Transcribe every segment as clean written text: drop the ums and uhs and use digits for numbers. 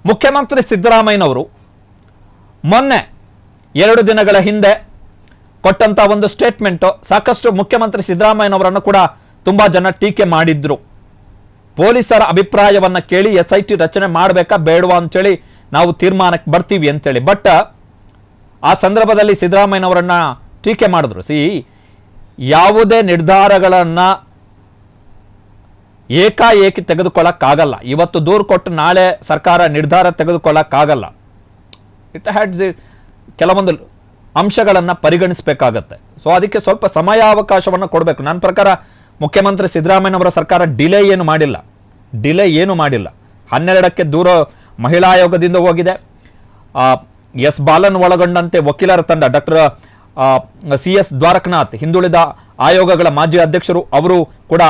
ಮುಖ್ಯಮಂತ್ರಿ ಸಿದ್ದರಾಮಯ್ಯನವರು ಮೊನ್ನೆ 2 ದಿನಗಳ ಹಿಂದೆ ಕೊಟ್ಟಂತ ಒಂದು ಸ್ಟೇಟ್ಮೆಂಟ್ ಸಾಕಷ್ಟು ಮುಖ್ಯಮಂತ್ರಿ ಸಿದ್ದರಾಮಯ್ಯನವರನ್ನು ಕೂಡ ತುಂಬಾ ಜನ ಟೀಕೆ ಮಾಡಿದ್ರು. ಪೊಲೀಸರ ಅಭಿಪ್ರಾಯವನ್ನ ಕೇಳಿ SIT ರಚನೆ ಮಾಡಬೇಕಾ ಬೇಡವಾ ಅಂತೇಳಿ ನಾವು ತೀರ್ಮಾನಕ್ಕೆ ಬರ್ತೀವಿ ಅಂತೇಳಿ. ಬಟ್ ಆ ಸಂದರ್ಭದಲ್ಲಿ ಸಿದ್ದರಾಮಯ್ಯನವರನ್ನ ಟೀಕೆ ಮಾಡಿದ್ರು. ಯಾವುದೇ ನಿರ್ಧಾರಗಳನ್ನ ಏಕಾಏಕಿ ತೆಗೆದುಕೊಳ್ಳಕ್ಕಾಗಲ್ಲ. ಇವತ್ತು ದೂರು ಕೊಟ್ಟು ನಾಳೆ ಸರ್ಕಾರ ನಿರ್ಧಾರ ತೆಗೆದುಕೊಳ್ಳಕ್ಕಾಗಲ್ಲ. ಇಟ್ ಹ್ಯಾಡ್ ಕೆಲವೊಂದು ಅಂಶಗಳನ್ನು ಪರಿಗಣಿಸಬೇಕಾಗತ್ತೆ. ಸೊ ಅದಕ್ಕೆ ಸ್ವಲ್ಪ ಸಮಯಾವಕಾಶವನ್ನು ಕೊಡಬೇಕು. ನನ್ನ ಪ್ರಕಾರ ಮುಖ್ಯಮಂತ್ರಿ ಸಿದ್ದರಾಮಯ್ಯನವರ ಸರ್ಕಾರ ಡಿಲೇ ಏನು ಮಾಡಿಲ್ಲ. 12ಕ್ಕೆ ದೂರ ಮಹಿಳಾ ಆಯೋಗದಿಂದ ಹೋಗಿದೆ. ಎಸ್ ಬಾಲನ್ ಒಳಗೊಂಡಂತೆ ವಕೀಲರ ತಂಡ ಡಾಕ್ಟರ್ CS ದ್ವಾರಕನಾಥ್ ಹಿಂದುಳಿದ ಆಯೋಗಗಳ ಮಾಜಿ ಅಧ್ಯಕ್ಷರು ಅವರು ಕೂಡ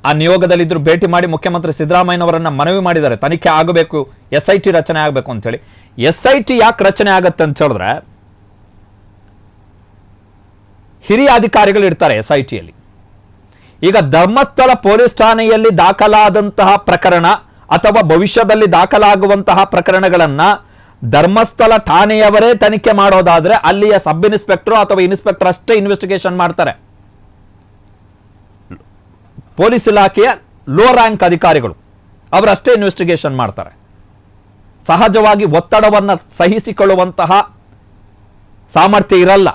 ಆ ನಿಯೋಗದಲ್ಲಿದ್ದರು. ಭೇಟಿ ಮಾಡಿ ಮುಖ್ಯಮಂತ್ರಿ ಸಿದ್ದರಾಮಯ್ಯನವರನ್ನ ಮನವಿ ಮಾಡಿದ್ದಾರೆ, ತನಿಖೆ ಆಗಬೇಕು, SIT ರಚನೆ ಆಗಬೇಕು ಅಂತ ಹೇಳಿ. SIT ಯಾಕೆ ರಚನೆ ಆಗತ್ತೆ ಅಂತ ಹೇಳಿದ್ರೆ ಹಿರಿಯ ಅಧಿಕಾರಿಗಳು ಇರ್ತಾರೆ SITಯಲ್ಲಿ. ಈಗ ಧರ್ಮಸ್ಥಳ ಪೊಲೀಸ್ ಠಾಣೆಯಲ್ಲಿ ದಾಖಲಾದಂತಹ ಪ್ರಕರಣ ಅಥವಾ ಭವಿಷ್ಯದಲ್ಲಿ ದಾಖಲಾಗುವಂತಹ ಪ್ರಕರಣಗಳನ್ನ ಧರ್ಮಸ್ಥಳ ಠಾಣೆಯವರೇ ತನಿಖೆ ಮಾಡೋದಾದ್ರೆ ಅಲ್ಲಿಯ ಸಬ್ ಇನ್ಸ್ಪೆಕ್ಟರ್ ಅಥವಾ ಇನ್ಸ್ಪೆಕ್ಟರ್ ಅಷ್ಟೇ ಇನ್ವೆಸ್ಟಿಗೇಷನ್ ಮಾಡ್ತಾರೆ. ಪೊಲೀಸ್ ಇಲಾಖೆಯ ಲೋ ರ್ಯಾಂಕ್ ಅಧಿಕಾರಿಗಳು ಅವರಷ್ಟೇ ಇನ್ವೆಸ್ಟಿಗೇಷನ್ ಮಾಡ್ತಾರೆ. ಸಹಜವಾಗಿ ಒತ್ತಡವನ್ನು ಸಹಿಸಿಕೊಳ್ಳುವಂತಹ ಸಾಮರ್ಥ್ಯ ಇರಲ್ಲ.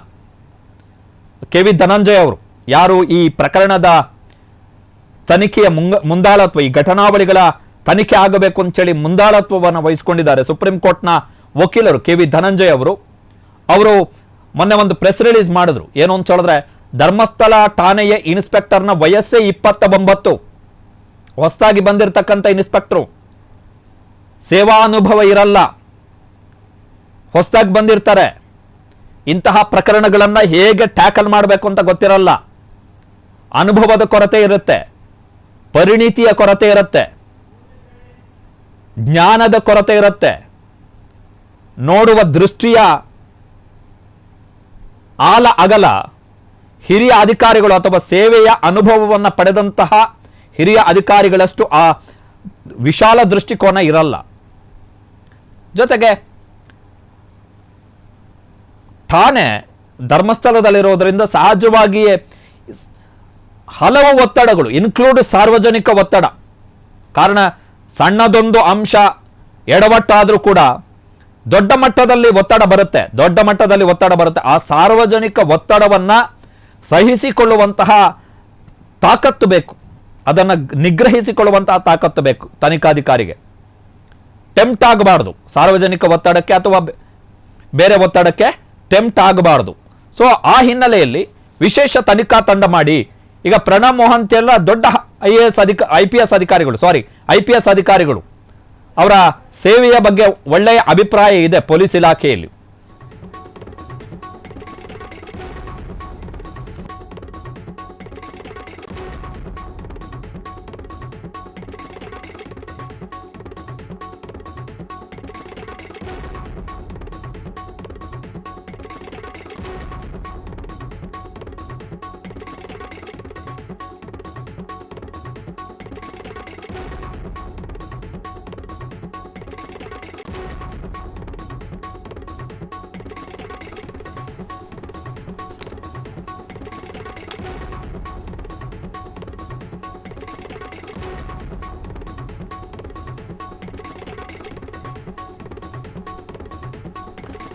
KV ಧನಂಜಯ ಅವರು ಯಾರು ಈ ಪ್ರಕರಣದ ತನಿಖೆಯ ಮುಂದಾಳತ್ವ, ಈ ಘಟನಾವಳಿಗಳ ತನಿಖೆ ಆಗಬೇಕು ಅಂತೇಳಿ ಮುಂದಾಳತ್ವವನ್ನು ವಹಿಸಿಕೊಂಡಿದ್ದಾರೆ. ಸುಪ್ರೀಂ ಕೋರ್ಟ್ನ ವಕೀಲರು KV ಧನಂಜಯ ಅವರು ಮೊನ್ನೆ ಒಂದು ಪ್ರೆಸ್ ರಿಲೀಸ್ ಮಾಡಿದ್ರು. ಏನು ಅಂತ ಹೇಳಿದ್ರೆ ಧರ್ಮಸ್ಥಳ ಠಾಣೆಯ ಇನ್ಸ್ಪೆಕ್ಟರ್ನ ವಯಸ್ಸೇ 29, ಹೊಸದಾಗಿ ಬಂದಿರತಕ್ಕಂಥ ಇನ್ಸ್ಪೆಕ್ಟರ್, ಸೇವಾ ಅನುಭವ ಇರಲ್ಲ, ಹೊಸದಾಗಿ ಬಂದಿರ್ತಾರೆ. ಇಂತಹ ಪ್ರಕರಣಗಳನ್ನ ಹೇಗೆ ಟ್ಯಾಕಲ್ ಮಾಡಬೇಕು ಅಂತ ಗೊತ್ತಿರಲ್ಲ. ಅನುಭವದ ಕೊರತೆ ಇರುತ್ತೆ, ಪರಿಣಿತಿಯ ಕೊರತೆ ಇರುತ್ತೆ, ಜ್ಞಾನದ ಕೊರತೆ ಇರುತ್ತೆ, ನೋಡುವ ದೃಷ್ಟಿಯ ಆಳ ಅಗಲ ಹಿರಿಯ ಅಧಿಕಾರಿಗಳು ಅಥವಾ ಸೇವೆಯ ಅನುಭವವನ್ನು ಪಡೆದಂತಹ ಹಿರಿಯ ಅಧಿಕಾರಿಗಳಷ್ಟು ಆ ವಿಶಾಲ ದೃಷ್ಟಿಕೋನ ಇರಲ್ಲ. ಜೊತೆಗೆ ಠಾಣೆ ಧರ್ಮಸ್ಥಳದಲ್ಲಿರೋದ್ರಿಂದ ಸಹಜವಾಗಿಯೇ ಹಲವು ಒತ್ತಡಗಳು, ಇನ್ಕ್ಲೂಡ್ ಸಾರ್ವಜನಿಕ ಒತ್ತಡ. ಕಾರಣ ಸಣ್ಣದೊಂದು ಅಂಶ ಎಡವಟ್ಟಾದರೂ ಕೂಡ ದೊಡ್ಡ ಮಟ್ಟದಲ್ಲಿ ಒತ್ತಡ ಬರುತ್ತೆ. ಆ ಸಾರ್ವಜನಿಕ ಒತ್ತಡವನ್ನ ಸಹಿಸಿಕೊಳ್ಳುವಂತಹ ತಾಕತ್ತು ಬೇಕು, ಅದನ್ನು ನಿಗ್ರಹಿಸಿಕೊಳ್ಳುವಂತಹ ತಾಕತ್ತು ಬೇಕು ತನಿಖಾಧಿಕಾರಿಗೆ. ಟೆಂಪ್ಟ್ ಆಗಬಾರ್ದು, ಸಾರ್ವಜನಿಕ ಒತ್ತಡಕ್ಕೆ ಅಥವಾ ಬೇರೆ ಒತ್ತಡಕ್ಕೆ ಟೆಂಪ್ಟ್ ಆಗಬಾರ್ದು. ಸೊ ಆ ಹಿನ್ನೆಲೆಯಲ್ಲಿ ವಿಶೇಷ ತನಿಖಾ ತಂಡ ಮಾಡಿ ಈಗ ಪ್ರಣಬ್ ಮೊಹಂತಿ ಎಲ್ಲ ದೊಡ್ಡ IPS ಅಧಿಕಾರಿಗಳು, ಅವರ ಸೇವೆಯ ಬಗ್ಗೆ ಒಳ್ಳೆಯ ಅಭಿಪ್ರಾಯ ಇದೆ ಪೊಲೀಸ್ ಇಲಾಖೆಯಲ್ಲಿ.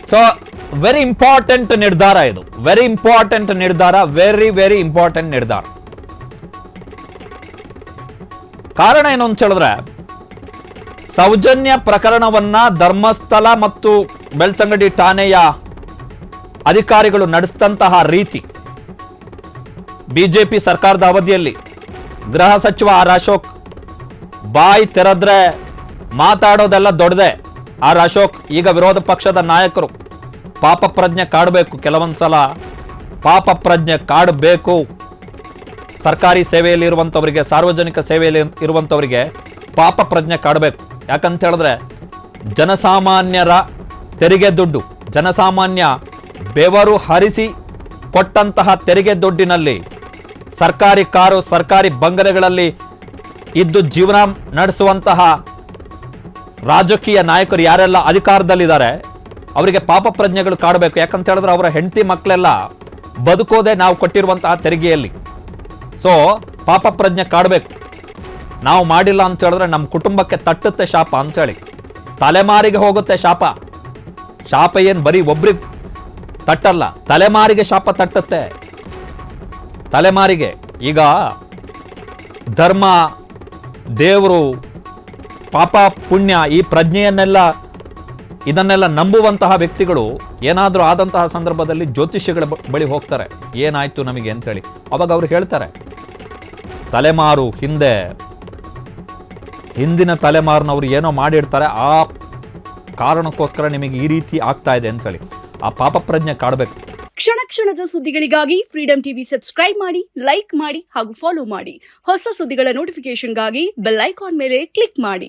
ಸೊ ವೆರಿ ಇಂಪಾರ್ಟೆಂಟ್ ನಿರ್ಧಾರ ಇದು, ವೆರಿ ಇಂಪಾರ್ಟೆಂಟ್ ನಿರ್ಧಾರ. ಕಾರಣ ಏನು ಅಂತ ಹೇಳಿದ್ರೆ ಸೌಜನ್ಯ ಪ್ರಕರಣವನ್ನ ಧರ್ಮಸ್ಥಳ ಮತ್ತು ಬೆಳ್ತಂಗಡಿ ಠಾಣೆಯ ಅಧಿಕಾರಿಗಳು ನಡೆಸಿದಂತಹ ರೀತಿ, ಬಿಜೆಪಿ ಸರ್ಕಾರದ ಅವಧಿಯಲ್ಲಿ ಗೃಹ ಸಚಿವ ಆರ್ ಅಶೋಕ್ ಬಾಯಿ ತೆರೆದ್ರೆ ಮಾತಾಡೋದೆಲ್ಲ ದೊಡ್ಡದೆ. ಆರ್ ಅಶೋಕ್ ಈಗ ವಿರೋಧ ಪಕ್ಷದ ನಾಯಕರು ಪಾಪ ಪ್ರಜ್ಞೆ ಕಾಡಬೇಕು, ಕೆಲವೊಂದ್ಸಲ ಪಾಪ ಪ್ರಜ್ಞೆ ಕಾಡಬೇಕು. ಸರ್ಕಾರಿ ಸೇವೆಯಲ್ಲಿ ಇರುವಂತವರಿಗೆ, ಸಾರ್ವಜನಿಕ ಸೇವೆಯಲ್ಲಿ ಇರುವಂತವರಿಗೆ ಪಾಪ ಪ್ರಜ್ಞೆ ಕಾಡಬೇಕು. ಯಾಕಂತ ಹೇಳಿದ್ರೆ ಜನಸಾಮಾನ್ಯರ ತೆರಿಗೆ ದುಡ್ಡು, ಜನಸಾಮಾನ್ಯ ಬೆವರು ಹರಿಸಿ ಕೊಟ್ಟಂತಹ ತೆರಿಗೆ ದುಡ್ಡಿನಲ್ಲಿ ಸರ್ಕಾರಿ ಕಾರು, ಸರ್ಕಾರಿ ಬಂಗಲೆಗಳಲ್ಲಿ ಇದ್ದು ಜೀವನ ನಡೆಸುವಂತಹ ರಾಜಕೀಯ ನಾಯಕರು ಯಾರೆಲ್ಲ ಅಧಿಕಾರದಲ್ಲಿದ್ದಾರೆ ಅವರಿಗೆ ಪಾಪ ಪ್ರಜ್ಞೆಗಳು ಕಾಡಬೇಕು. ಯಾಕಂತ ಹೇಳಿದ್ರೆ ಅವರ ಹೆಂಡತಿ ಮಕ್ಕಳೆಲ್ಲ ಬದುಕೋದೆ ನಾವು ಕೊಟ್ಟಿರುವಂತಹ ತೆರಿಗೆಯಲ್ಲಿ. ಸೊ ಪಾಪ ಪ್ರಜ್ಞೆ ಕಾಡಬೇಕು. ನಾವು ಮಾಡಿಲ್ಲ ಅಂತ ಹೇಳಿದ್ರೆ ನಮ್ಮ ಕುಟುಂಬಕ್ಕೆ ತಟ್ಟುತ್ತೆ ಶಾಪ ಅಂತೇಳಿ, ತಲೆಮಾರಿಗೆ ಹೋಗುತ್ತೆ ಶಾಪ. ಶಾಪ ಏನು ಬರೀ ಒಬ್ರಿಗೆ ತಟ್ಟಲ್ಲ, ತಲೆಮಾರಿಗೆ ಶಾಪ ತಟ್ಟುತ್ತೆ, ತಲೆಮಾರಿಗೆ. ಈಗ ಧರ್ಮ, ದೇವರು, ಪಾಪ ಪುಣ್ಯ ಈ ಪ್ರಜ್ಞೆಯನ್ನೆಲ್ಲ ಇದನ್ನೆಲ್ಲ ನಂಬುವಂತಹ ವ್ಯಕ್ತಿಗಳು ಏನಾದರೂ ಆದಂತಹ ಸಂದರ್ಭದಲ್ಲಿ ಜ್ಯೋತಿಷ್ಯಗಳ ಬಳಿ ಹೋಗ್ತಾರೆ, ಏನಾಯ್ತು ನಮಗೆ ಅಂತೇಳಿ. ಅವಾಗ ಅವ್ರು ಹೇಳ್ತಾರೆ, ತಲೆಮಾರು ಹಿಂದಿನ ತಲೆಮಾರಿನವ್ರು ಏನೋ ಮಾಡಿರ್ತಾರೆ, ಆ ಕಾರಣಕ್ಕೋಸ್ಕರ ನಿಮಗೆ ಈ ರೀತಿ ಆಗ್ತಾ ಇದೆ ಅಂತೇಳಿ ಆ ಪಾಪ ಪ್ರಜ್ಞೆ ಕಾಡಬೇಕು. ಕ್ಷಣ ಕ್ಷಣದ ಸುದ್ದಿಗಳಿಗಾಗಿ ಫ್ರೀಡಂ ಟಿವಿ ಸಬ್ಸ್ಕ್ರೈಬ್ ಮಾಡಿ, ಲೈಕ್ ಮಾಡಿ ಹಾಗೂ ಫಾಲೋ ಮಾಡಿ. ಹೊಸ ಸುದ್ದಿಗಳ ನೋಟಿಫಿಕೇಶನ್ಗಾಗಿ ಬೆಲ್ ಐಕಾನ್ ಮೇಲೆ ಕ್ಲಿಕ್ ಮಾಡಿ.